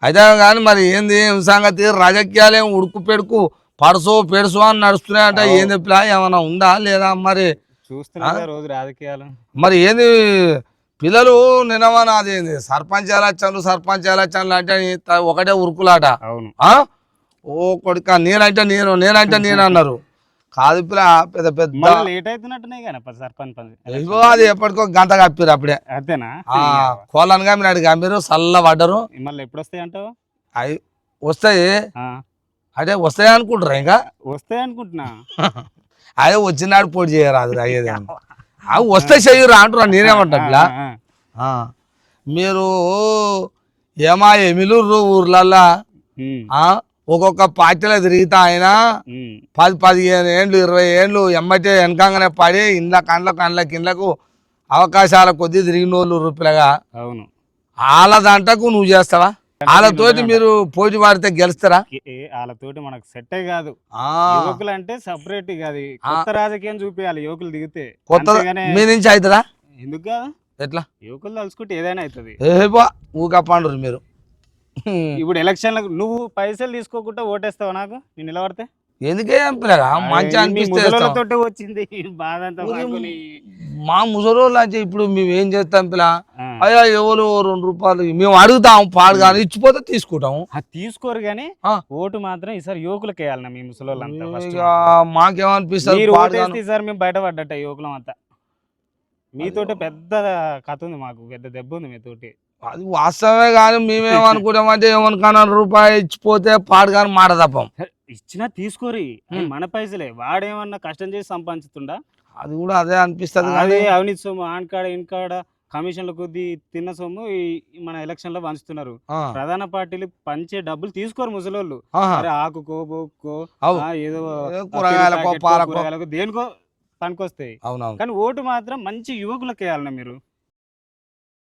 అయితే కానీ మరి ఏంది ఏం సంగతి రాజకీయాలు ఏం ఉడుకు పెడుకు పెడుసు అని నడుస్తున్నాయంట. ఏంది ప్లా ఏమైనా ఉందా లేదా మరి? చూస్తున్నా రోజు రాజకీయాలు. మరి ఏంది పిల్లలు నిన్నమని అదేంది సర్పంచ్ ఎలక్షన్లు అంటే ఒకటే ఉరుకులాట. అవును. ఓ కొడుక నేనంటే నేను అన్నారు. కాదు పిల్ల పెద్ద పెద్ద లేట్ అవుతున్నట్టున్నాయి కానీ సర్పంచ్ ఇగో అది ఎప్పటికో గంట కప్పిరు అప్పుడే. అంతేనా? కోళ్ళను కమ్మినాడు కమ్మిరు చల్ల పడ్డరు. మళ్ళీ ఎప్పుడు వస్తాయి అంటావు? అవి వస్తాయి అంటే వస్తాయి అనుకుంటారా? ఇంకా వస్తాయి అనుకుంటున్నా. అదే వచ్చినాడు పోటీ చేయరాదు అయ్యేది. అవి వస్తే చెయ్యరు అంటున్నా. నేనేమంటా మీరు ఏమా ఎమిలూరు ఊర్లల్లా ఒక్కొక్క పార్టీలో తిరిగితే ఆయన 10-15 ఏండ్లు 20 ఏండ్లు ఎమ్మటే వెనకంగానే పడి ఇండ్లకు అవకాశాల కొద్దీ తిరిగిన వాళ్ళు రూపాయలుగా. అవును. వాళ్ళ దాంట్లకు నువ్వు చేస్తావా? వాళ్ళతోటి మీరు పోటీ పడితే గెలుస్తారా? వాళ్ళతోటి మనకు సెట్టే కాదు. యువకులు అంటే సపరేట్ కాదు, కొత్త రాజకీయం చూపించాలి. యువకులు దిగితే కొత్త మీ నుంచి అవుతుందా? ఎందుకు ఎట్లా యువకులు తలుచుకుంటే ఏదైనా అవుతుంది. ఊగా పండురు మీరు. ఇప్పుడు ఎలక్షన్లకు నువ్వు పైసలు తీసుకోకుండా ఓటేస్తావు నాకు నేను నిలబడితే? ఎందుకే మంచిగా అనిపిస్తే వచ్చింది బాధ. మా ముసలోళ్ళు అంటే ఇప్పుడు మేము ఏం చేస్తాం పిల్ల? అయ్యా ఎవరు 2 రూపాయలు మేము అడుగుతాం పాడు కానీ ఇచ్చిపోతే తీసుకుంటాము. తీసుకోరు కానీ ఓటు మాత్రం ఈసారి యువకులకి వేయాలన్నా. మీ ముసలోళ్ళంతా మాకేమనిపిస్తుంది ఈసారి మేము బయటపడ్డట యువకులం అంతా. మీతోటి పెద్ద కథ ఉంది, మాకు పెద్ద దెబ్బ ఉంది మీతోటి. అది వాస్తవమే కానీ మేమేమనుకుంటామంటే ఏమనుకున్నా రూపాయి ఇచ్చిపోతే పాడు కానీ మాట తప్పం. ఇచ్చినా తీసుకోరి, మన పైసలే. వాడేమన్నా కష్టం చేసి సంపాదించుతుండా? అది కూడా అదే అనిపిస్తుంది. అదే అవినీతి సొమ్ము ఆన్కాడ ఇన్కాడ కమిషన్ల కొద్ది తిన్న సొమ్ము మన ఎలక్షన్ లో పంచుతున్నారు. ప్రధాన పార్టీలు పంచే డబ్బులు తీసుకోరు ముసలోళ్ళు. అరే ఆకుకో బొక్కో ఏదో కూరగాయలకు దేనికో పనికొస్తాయి. కానీ ఓటు మాత్రం మంచి యువకులకు వేయాలన్నా మీరు.